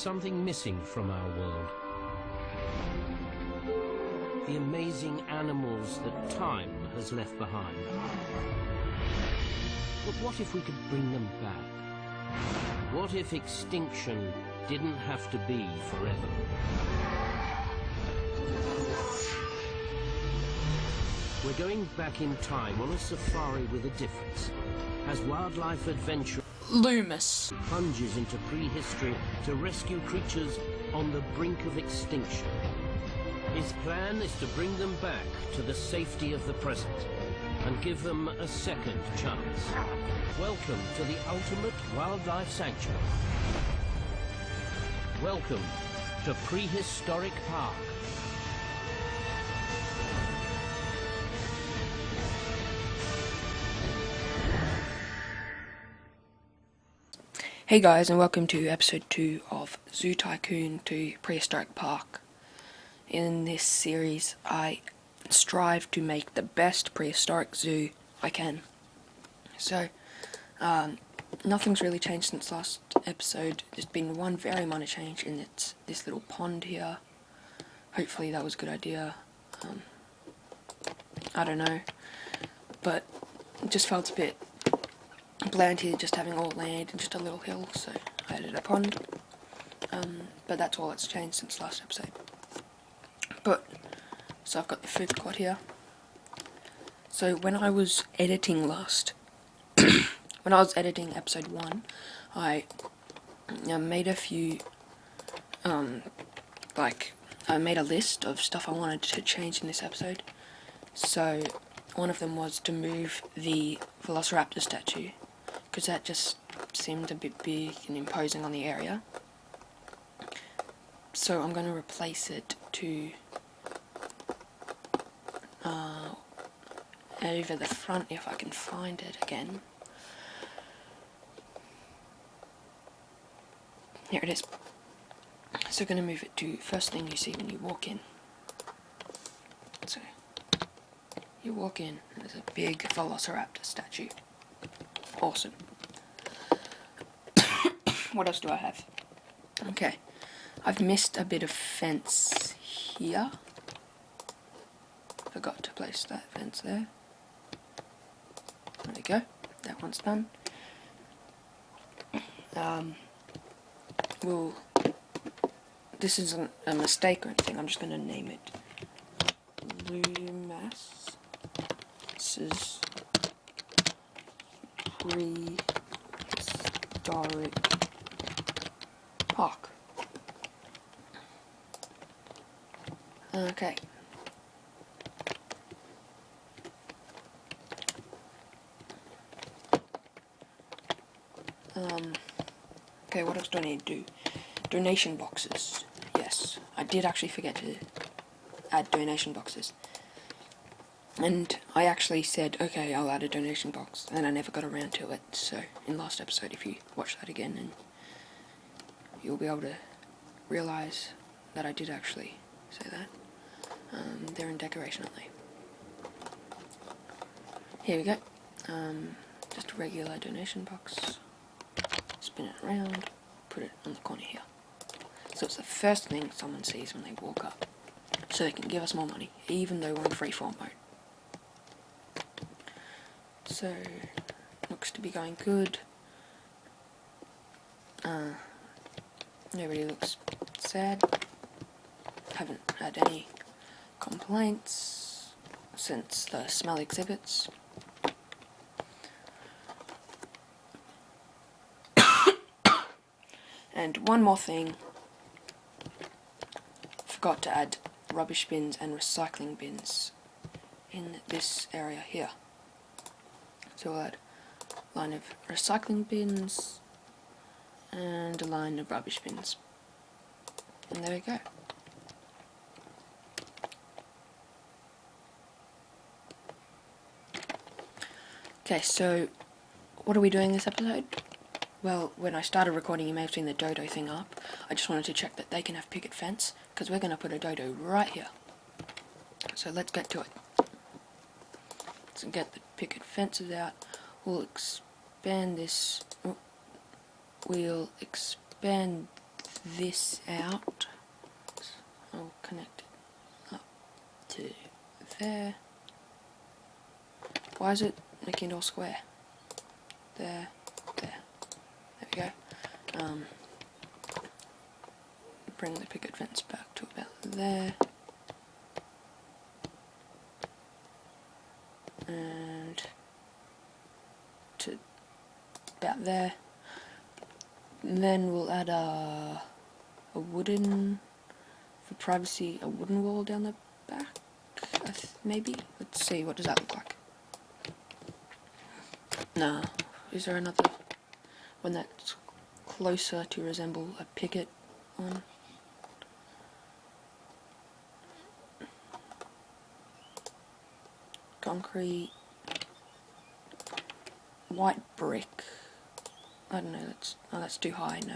something missing from our world. The amazing animals that time has left behind. But what if we could bring them back? What if extinction didn't have to be forever? We're going back in time on a safari with a difference. As wildlife adventure Loomis plunges into prehistory to rescue creatures on the brink of extinction. His plan is to bring them back to the safety of the present and give them a second chance. Welcome to the ultimate wildlife sanctuary. Welcome to Prehistoric Park. Hey guys, and welcome to episode 2 of Zoo Tycoon to Prehistoric Park. In this series, I strive to make the best prehistoric zoo I can. So, nothing's really changed since last episode. There's been one very minor change, and it's this little pond here. Hopefully that was a good idea. I don't know. But it just felt a bit bland here, just having all land and just a little hill, so I added a pond. But that's all that's changed since last episode. So I've got the food quad here. So when I was editing when I was editing episode 1, I made a few, I made a list of stuff I wanted to change in this episode. So one of them was to move the Velociraptor statue, because that just seemed a bit big and imposing on the area. So I'm going to replace it to over the front, if I can find it again. Here it is. So I'm going to move it to first thing you see when you walk in. So you walk in and there's a big Velociraptor statue. Awesome. What else do I have? Okay, I've missed a bit of fence here. Forgot to place that fence there. There we go. That one's done. This isn't a mistake or anything. I'm just going to name it Loomis. This is Prehistoric Park. Okay. Okay, what else do I need to do? Donation boxes. Yes, I did actually forget to add donation boxes. And I actually said, okay, I'll add a donation box, and I never got around to it. So in last episode, if you watch that again, and you'll be able to realize that I did actually say that. They're in decoration, aren't they? Here we go. Just a regular donation box. Spin it around, put it on the corner here. So it's the first thing someone sees when they walk up, so they can give us more money, even though we're in freeform mode. So, looks to be going good. Nobody looks sad. Haven't had any complaints since the smell exhibits. And one more thing, forgot to add rubbish bins and recycling bins in this area here. So we'll add a line of recycling bins and a line of rubbish bins. And there we go. Okay, so what are we doing this episode? Well, when I started recording, you may have seen the Dodo thing up. I just wanted to check that they can have picket fence, because we're going to put a Dodo right here. So let's get to it. Let's get the picket fences out. We'll expand this. We'll expand this out. I'll connect it up to there. Why is it making it all square? There, there. There we go. Bring the picket fence back to about there. And to about there. And then we'll add a wooden, for privacy, a wooden wall down the back, maybe? Let's see, what does that look like? Nah, is there another one that's closer to resemble a picket one? Concrete, white brick. I don't know, that's too high, no.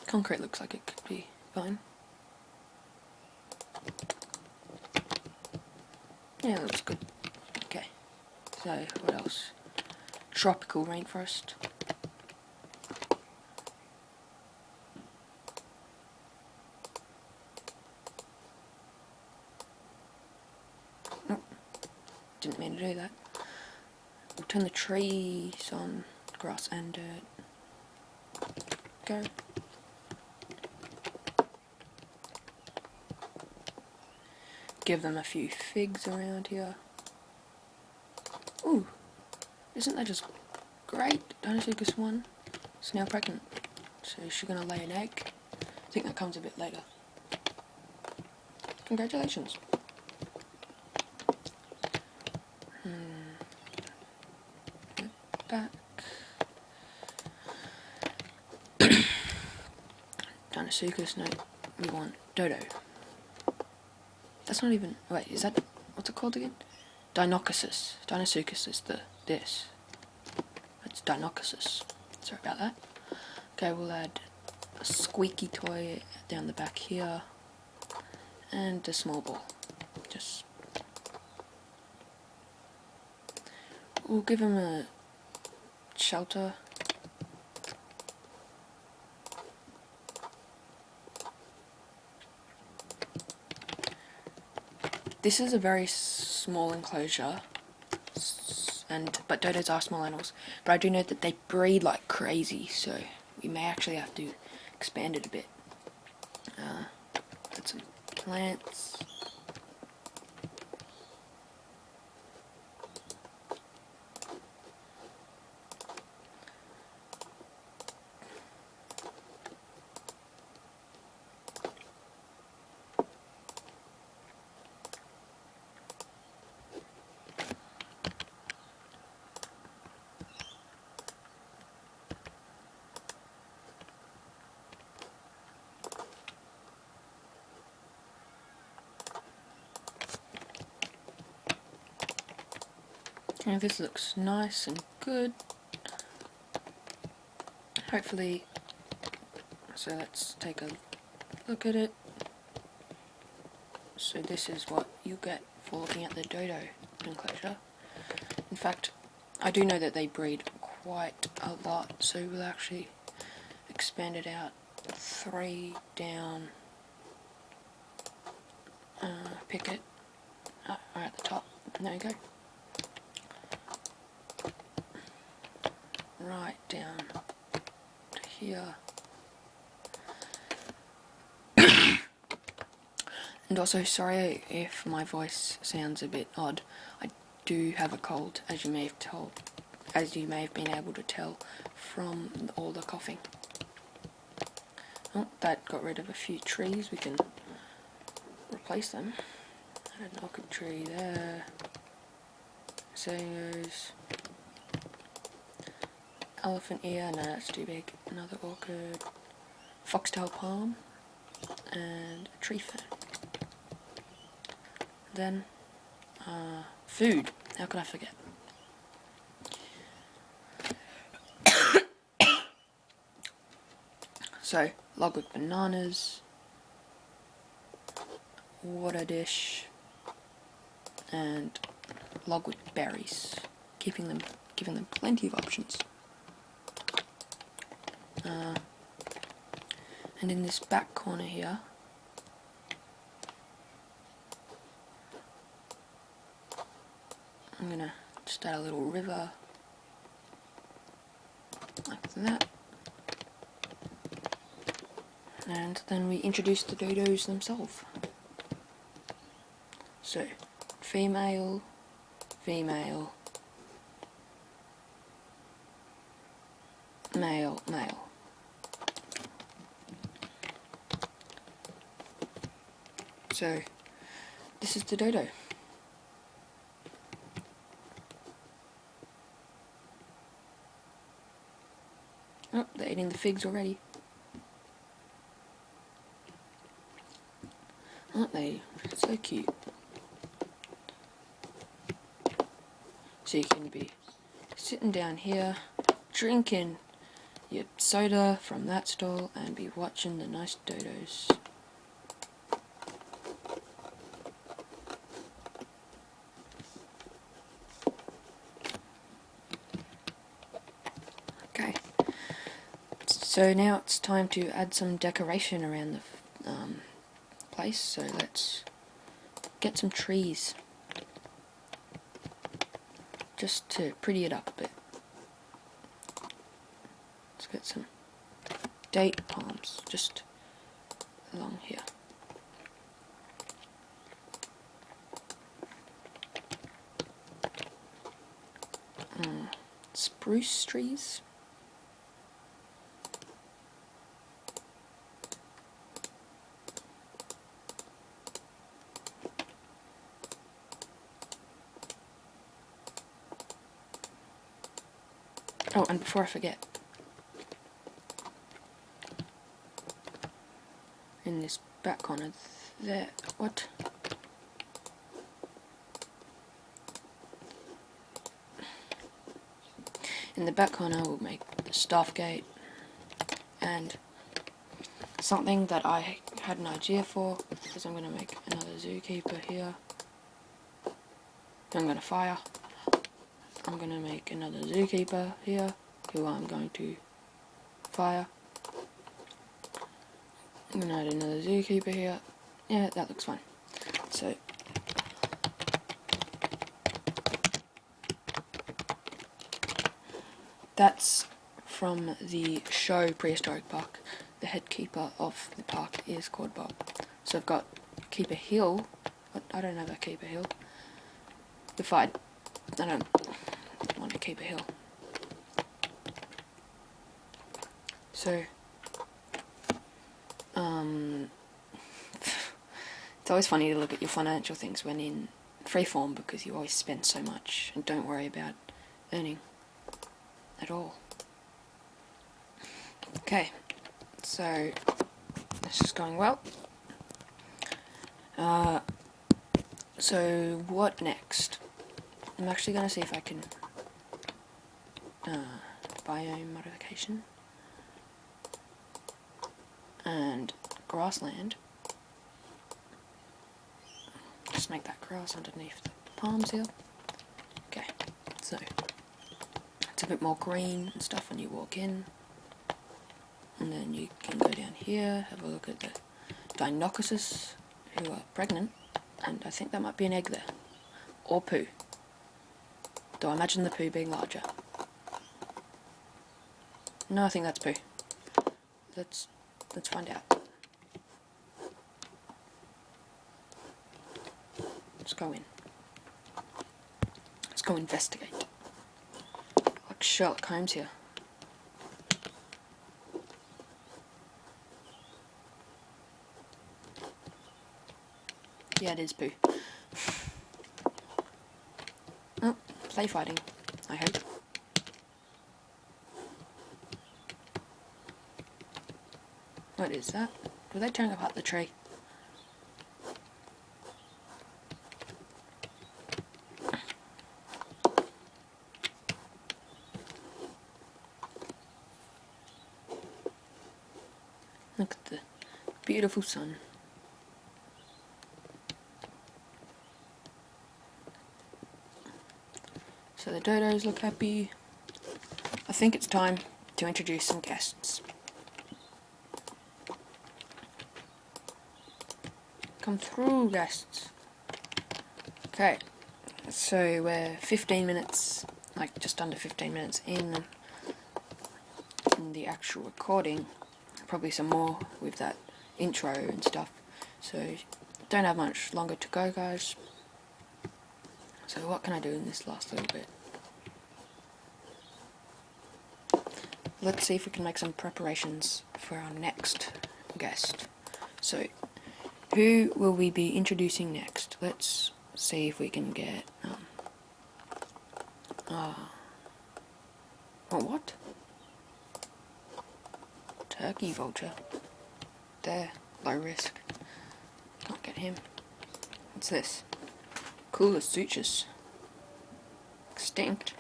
Concrete looks like it could be fine. Yeah, that looks good. Okay, so what else? Tropical rainforest. Didn't mean to do that. We'll turn the trees on, grass and dirt. Go. Give them a few figs around here. Ooh, isn't that just great? Dinosaurus 1 is now pregnant, so she's gonna lay an egg. I think that comes a bit later. Congratulations. Back. Dinosaurus, no, we want Dodo. That's not even, wait, is that, what's it called again? Dinocasus. Dinosaurus is this. That's Dinocasus. Sorry about that. Okay, we'll add a squeaky toy down the back here. And a small ball. Just, we'll give him a shelter. This is a very small enclosure, but Dodos are small animals. But I do know that they breed like crazy, so we may actually have to expand it a bit. Put some plants. Okay, this looks nice and good. Hopefully, so let's take a look at it. So this is what you get for looking at the Dodo enclosure. In fact, I do know that they breed quite a lot, so we'll actually expand it out 3 down, picket, right at the top, there you go. Right down to here. And also, sorry if my voice sounds a bit odd. I do have a cold, as you may have been able to tell from all the coughing. Oh, that got rid of a few trees. We can replace them. An orchid tree there. Singers. Elephant ear, no, that's too big. Another orchid. Foxtail palm. And a tree fern. Then, food. How could I forget? So, log with bananas. Water dish. And log with berries. giving them plenty of options. And in this back corner here, I'm gonna just add a little river like that, and then we introduce the dodos themselves. So, female, female, male, male. So, this is the dodo. Oh, they're eating the figs already. Aren't they so cute? So you can be sitting down here, drinking your soda from that stall, and be watching the nice dodos. Okay, so now it's time to add some decoration around the place, so let's get some trees, just to pretty it up a bit. Let's get some date palms just along here. Spruce trees. Oh, and before I forget, in this back corner there, what? In the back corner we'll make the staff gate, and something that I had an idea for is I'm going to make another zookeeper here. I'm going to fire. I'm going to make another zookeeper here, who I'm going to fire. I'm going to add another zookeeper here. Yeah, that looks fine. So, that's from the show Prehistoric Park. The head keeper of the park is called Bob. So I've got Keeper Hill, but I don't have a Keeper Hill. If I don't want to keep a hill. So, it's always funny to look at your financial things when in freeform, because you always spend so much and don't worry about earning at all. Okay, so this is going well. So what next? I'm actually going to see if I can biome modification and grassland. Just make that grass underneath the palms here. Okay, so it's a bit more green and stuff when you walk in. And then you can go down here, have a look at the Dinocuses, who are pregnant, and I think that might be an egg there, or poo. Though I imagine the poo being larger. No, I think that's poo. Let's find out. Let's go in. Let's go investigate. Like Sherlock Holmes here. Yeah, it is poo. Oh, play fighting, I hope. What is that? Were they tearing apart the tree? Look at the beautiful sun. So So the dodos look happy. I think it's time to introduce some guests. Come through, guests. Okay, so we're 15 minutes, like just under 15 minutes in the actual recording. Probably some more with that intro and stuff. So don't have much longer to go, guys. So what can I do in this last little bit? Let's see if we can make some preparations for our next guest. So, who will we be introducing next? Let's see if we can get, what? Turkey vulture. There, low risk. Can't get him. What's this? Coolest sutures. Extinct.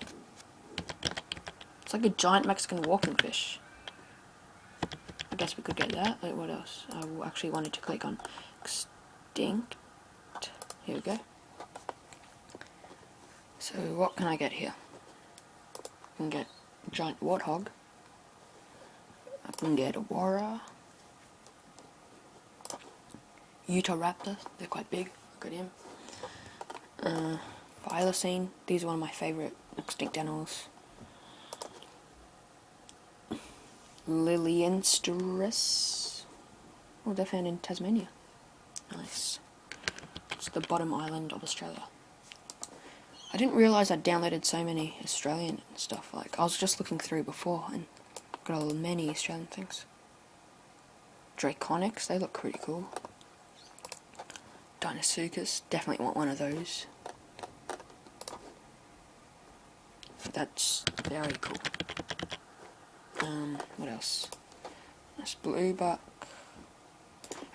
It's like a giant Mexican walking fish. I guess we could get that. Wait, what else? I actually wanted to click on extinct. Here we go. So what can I get here? I can get a giant warthog. I can get a warra. Utahraptor. They're quite big. Look at him. Thylacine. These are one of my favourite extinct animals. Lilienstrus. Oh, they're found in Tasmania. Nice. It's the bottom island of Australia. I didn't realise I'd downloaded so many Australian stuff. Like, I was just looking through before and got many Australian things. Draconics, they look pretty cool. Deinosuchus, definitely want one of those. That's very cool. What else? Nice bluebuck.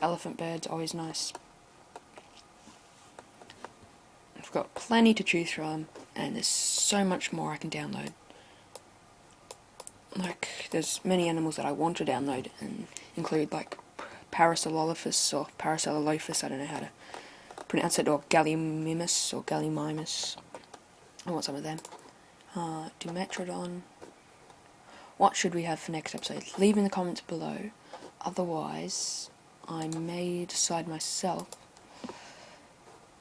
Elephant birds, always nice. I've got plenty to choose from, and there's so much more I can download. Like, there's many animals that I want to download, and include like Parasaurolophus or Parasaurolophus, I don't know how to pronounce it, or Gallimimus or Gallimimus. I want some of them. Dimetrodon. What should we have for next episode? Leave in the comments below. Otherwise, I may decide myself.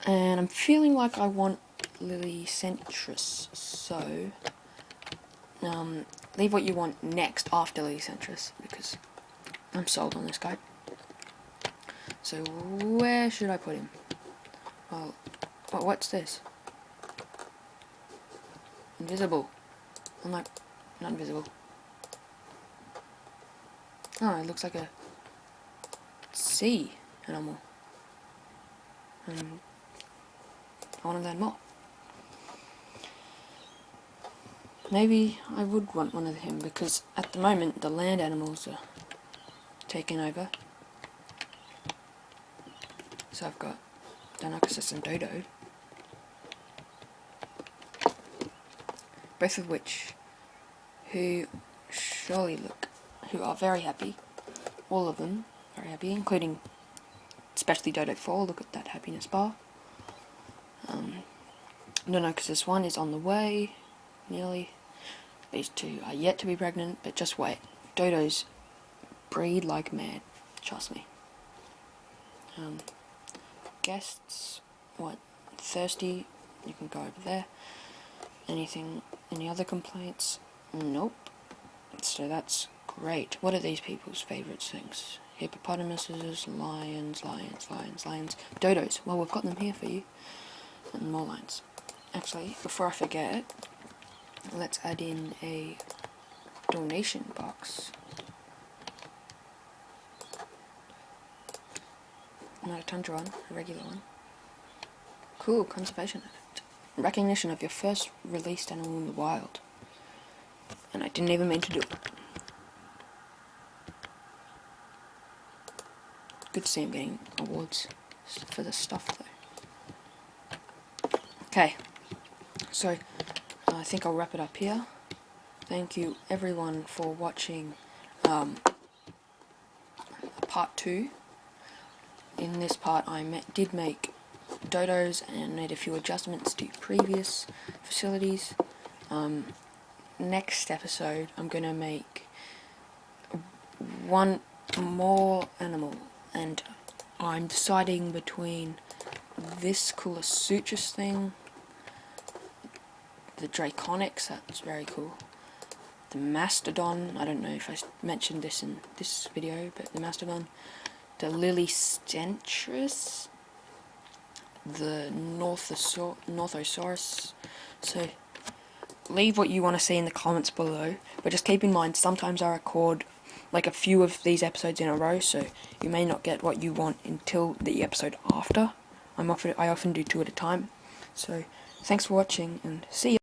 And I'm feeling like I want Lilicentrus, so leave what you want next after Lilicentrus, because I'm sold on this guy. So where should I put him? Well, what's this? Invisible. I'm like, not invisible. Oh, it looks like a sea animal. I want to learn more. Maybe I would want one of him, because at the moment the land animals are taking over. So I've got Deinonychus and Dodo. Both of which who are very happy. All of them very happy, including especially Dodo 4. Look at that happiness bar. Deinonychus 1 is on the way, nearly. These two are yet to be pregnant, but just wait. Dodos breed like mad, trust me. Guests, what? Thirsty, you can go over there. Any other complaints? Nope. So that's great. What are these people's favourite things? Hippopotamuses, lions. Dodos. Well, we've got them here for you. And more lions. Actually, before I forget, let's add in a donation box. Not a tundra one, a regular one. Cool, conservation effect. Recognition of your first released animal in the wild. And I didn't even mean to do it. Good to see him getting awards for this stuff though. Okay, so I think I'll wrap it up here. Thank you everyone for watching part 2. In this part I did make dodos and made a few adjustments to previous facilities. Next episode I'm gonna make one more animal, and I'm deciding between this Coolosutris thing, the Draconics, that's very cool, the Mastodon, I don't know if I mentioned this in this video, but the Mastodon, the Lilystentris, the Northosaurus. So leave what you want to see in the comments below, but just keep in mind sometimes I record like a few of these episodes in a row, so you may not get what you want until the episode after. I often do 2 at a time. So thanks for watching, and see ya.